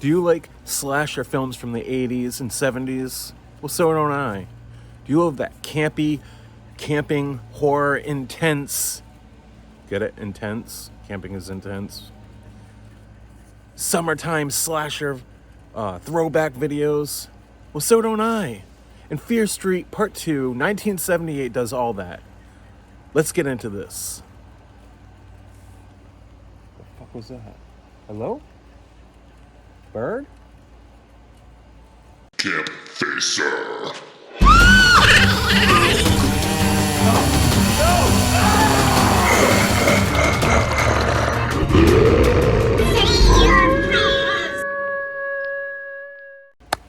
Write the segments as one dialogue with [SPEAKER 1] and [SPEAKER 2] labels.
[SPEAKER 1] Do you like slasher films from the 80s and 70s? Well, so don't I. Do you love that camping, horror, intense? Get it? Intense? Camping is intense. Summertime slasher throwback videos? Well, so don't I. And Fear Street Part 2, 1978 does all that. Let's get into this. What the fuck was that? Hello? Bird?
[SPEAKER 2] Campfacer.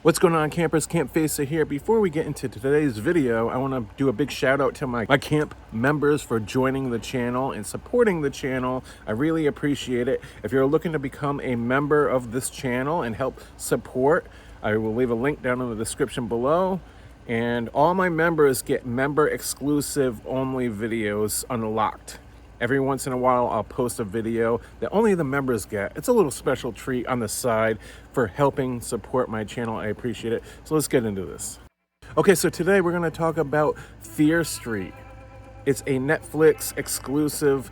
[SPEAKER 1] What's going on, campers? Campfacer here. Before we get into today's video, I want to do a big shout out to my camp members for joining the channel and supporting the channel. I really appreciate it. If you're looking to become a member of this channel and help support, I will leave a link down in the description below. And all my members get member exclusive only videos unlocked. Every once in a while, I'll post a video that only the members get. It's a little special treat on the side for helping support my channel. I appreciate it. So let's get into this. Okay, so today we're gonna talk about Fear Street. It's a Netflix exclusive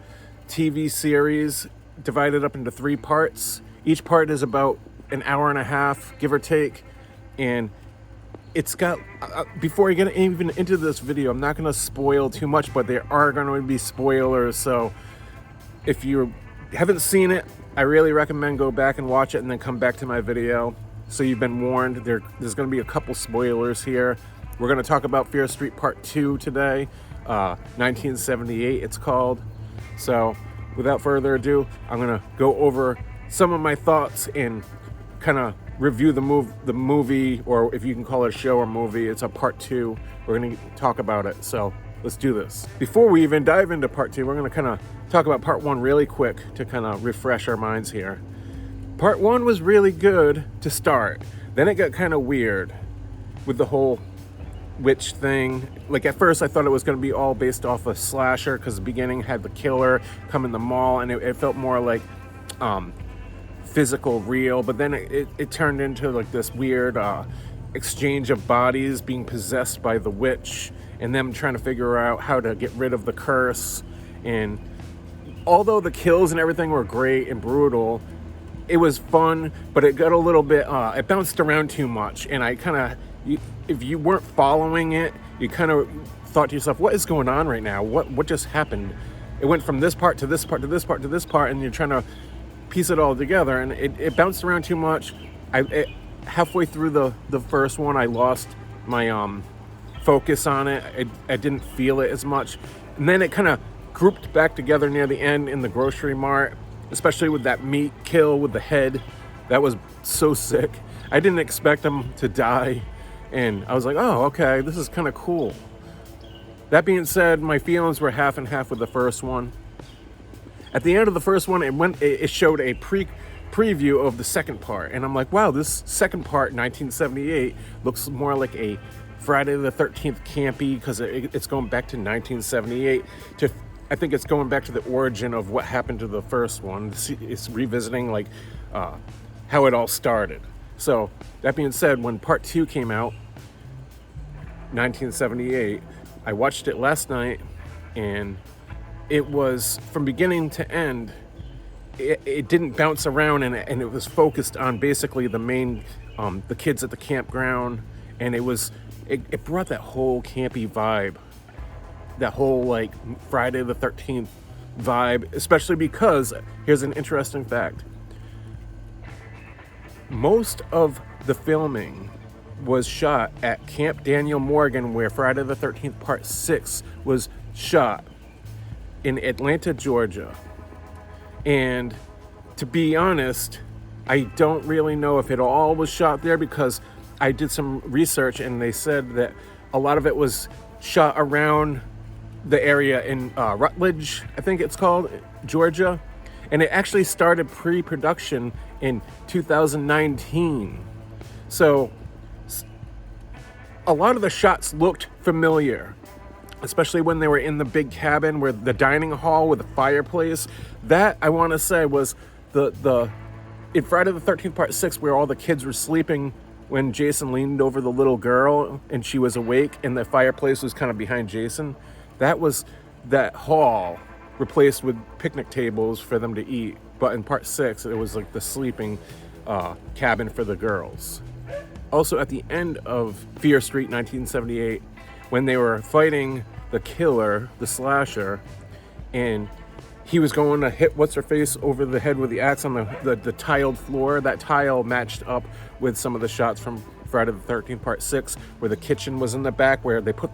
[SPEAKER 1] TV series divided up into 3 parts. Each part is about an hour and a half, give or take. And it's got, before I get even into this video, I'm not going to spoil too much, but there are going to be spoilers. So if you haven't seen it, I really recommend go back and watch it and then come back to my video. So you've been warned. There's going to be a couple spoilers here. We're going to talk about Fear Street Part 2 today, 1978 it's called. So without further ado, I'm going to go over some of my thoughts and kind of review the movie, or if you can call it a show or movie. It's a part 2. We're going to talk about it. So let's do this. Before we even dive into part 2, we're going to kind of talk about part 1 really quick to kind of refresh our minds here. Part 1 was really good to start. Then it got kind of weird with the whole witch thing. Like at first I thought it was going to be all based off a slasher because the beginning had the killer come in the mall, and it felt more like physical, real, but then it turned into like this weird exchange of bodies being possessed by the witch and them trying to figure out how to get rid of the curse. And although the kills and everything were great and brutal, it was fun, but it got a little bit it bounced around too much, and I kind of, if you weren't following it, you kind of thought to yourself, what is going on right now? What just happened? It went from this part to this part to this part to this part, and you're trying to piece it all together, and it bounced around too much. Halfway through the first one, I lost my focus on it. I didn't feel it as much, and then it kind of grouped back together near the end in the grocery mart, especially with that meat kill with the head. That was so sick. I didn't expect him to die, and I was like, oh, okay, this is kind of cool. That being said, my feelings were half and half with the first one. At the end of the first one, it showed a preview of the second part, and I'm like, wow, this second part, 1978, looks more like a Friday the 13th campy, because it's going back to 1978. I think it's going back to the origin of what happened to the first one. It's revisiting like how it all started. So that being said, when part 2 came out, 1978, I watched it last night, and it was from beginning to end. It didn't bounce around, and it was focused on basically the main, the kids at the campground, and it brought that whole campy vibe, that whole like Friday the 13th vibe, especially because here's an interesting fact. Most of the filming was shot at Camp Daniel Morgan, where Friday the 13th Part 6 was shot, in Atlanta, Georgia. And to be honest, I don't really know if it all was shot there, because I did some research and they said that a lot of it was shot around the area in Rutledge, I think it's called, Georgia. And it actually started pre-production in 2019. So a lot of the shots looked familiar, especially when they were in the big cabin where the dining hall with the fireplace. That, I want to say, was the in Friday the 13th Part 6, where all the kids were sleeping when Jason leaned over the little girl and she was awake and the fireplace was kind of behind Jason, that was that hall replaced with picnic tables for them to eat. But in Part 6, it was like the sleeping cabin for the girls. Also, at the end of Fear Street 1978, when they were fighting the killer, the slasher, and he was going to hit what's-her-face over the head with the axe on the tiled floor, that tile matched up with some of the shots from Friday the 13th Part 6, where the kitchen was in the back, where they put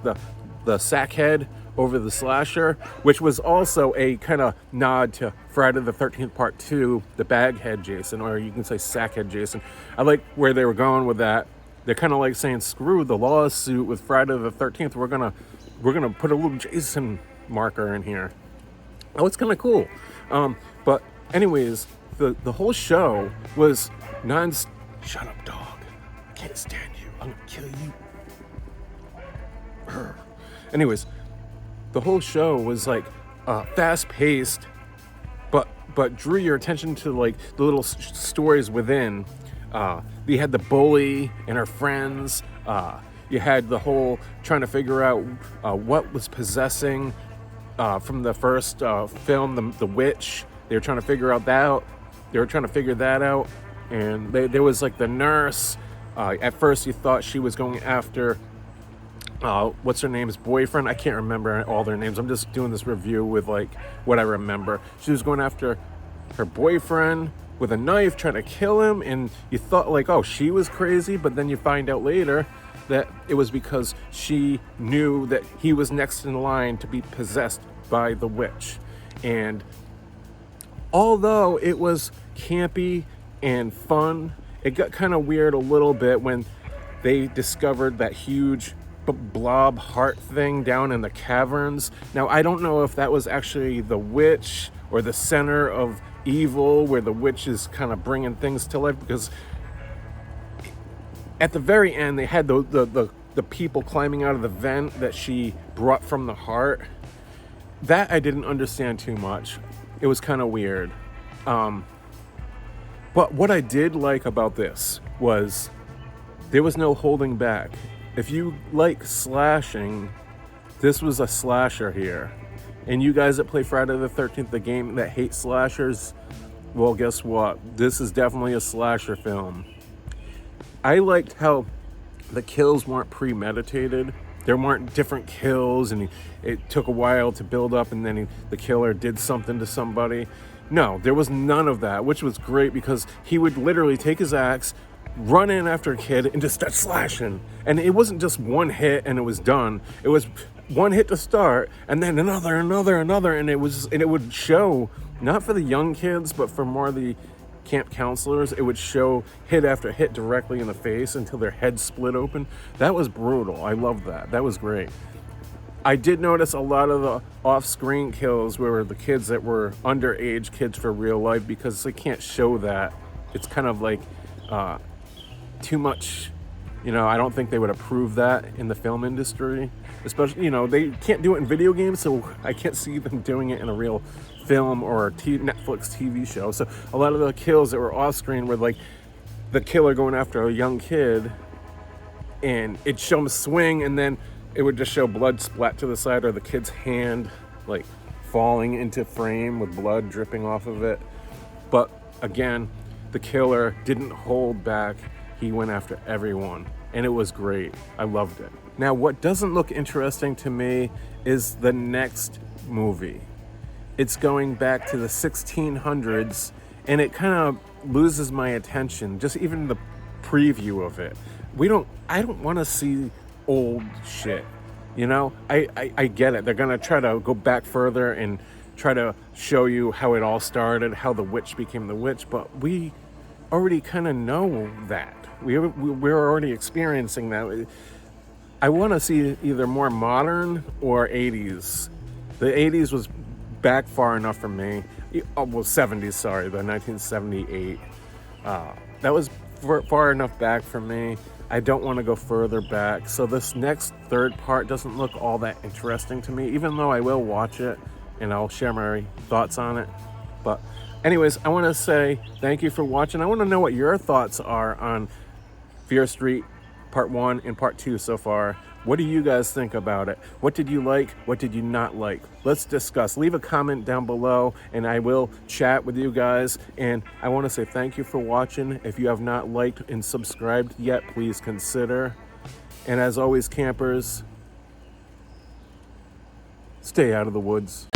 [SPEAKER 1] the sack head over the slasher, which was also a kind of nod to Friday the 13th Part 2, the baghead Jason, or you can say sackhead Jason. I like where they were going with that. They're kind of like saying, screw the lawsuit with Friday the 13th. We're gonna put a little Jason marker in here. Oh, it's kind of cool. But anyways, the whole show was shut up, dog. I can't stand you. I'm gonna kill you. Anyways, the whole show was like fast-paced, but drew your attention to like the little stories within. You had the bully and her friends. You had the whole trying to figure out what was possessing from the first film, the witch. They were trying to figure out that. They were trying to figure that out, and there was like the nurse. At first, you thought she was going after what's her name's boyfriend. I can't remember all their names. I'm just doing this review with like what I remember. She was going after her boyfriend with a knife, trying to kill him, and you thought like, oh, she was crazy, but then you find out later that it was because she knew that he was next in line to be possessed by the witch. And although it was campy and fun, it got kind of weird a little bit when they discovered that huge blob heart thing down in the caverns. Now, I don't know if that was actually the witch or the center of evil, where the witch is kind of bringing things to life, because at the very end they had the people climbing out of the vent that she brought from the heart. That I didn't understand too much. It was kind of weird. But what I did like about this was there was no holding back. If you like slashing, this was a slasher here. And you guys that play Friday the 13th, the game, that hate slashers, well, guess what? This is definitely a slasher film. I liked how the kills weren't premeditated. There weren't different kills, and it took a while to build up, and then the killer did something to somebody. No, there was none of that, which was great, because he would literally take his axe, run in after a kid, and just start slashing. And it wasn't just one hit and it was done. It was one hit to start, and then another, and it would show, not for the young kids, but for more the camp counselors, it would show hit after hit directly in the face until their heads split open. That was brutal. I loved that. That was great. I did notice a lot of the off-screen kills were the kids that were underage kids for real life, because they can't show that. It's kind of like too much. I don't think they would approve that in the film industry. Especially, they can't do it in video games, so I can't see them doing it in a real film or a Netflix TV show. So a lot of the kills that were off-screen were like the killer going after a young kid, and it'd show him swing, and then it would just show blood splat to the side, or the kid's hand like falling into frame with blood dripping off of it. But again, the killer didn't hold back. He went after everyone, and it was great. I loved it. Now, what doesn't look interesting to me is the next movie. It's going back to the 1600s, and it kind of loses my attention, just even the preview of it. I don't want to see old shit, I get it. They're going to try to go back further and try to show you how it all started, how the witch became the witch, but we already kind of know that. We're already experiencing that. I want to see either more modern or 80s. The 80s was back far enough for me. 70s, sorry, the 1978. That was far enough back for me. I don't want to go further back. So this next third part doesn't look all that interesting to me, even though I will watch it and I'll share my thoughts on it. But Anyways, I want to say thank you for watching. I want to know what your thoughts are on Fear Street Part 1 and Part 2 so far. What do you guys think about it? What did you like? What did you not like? Let's discuss. Leave a comment down below and I will chat with you guys. And I want to say thank you for watching. If you have not liked and subscribed yet, please consider. And as always, campers, stay out of the woods.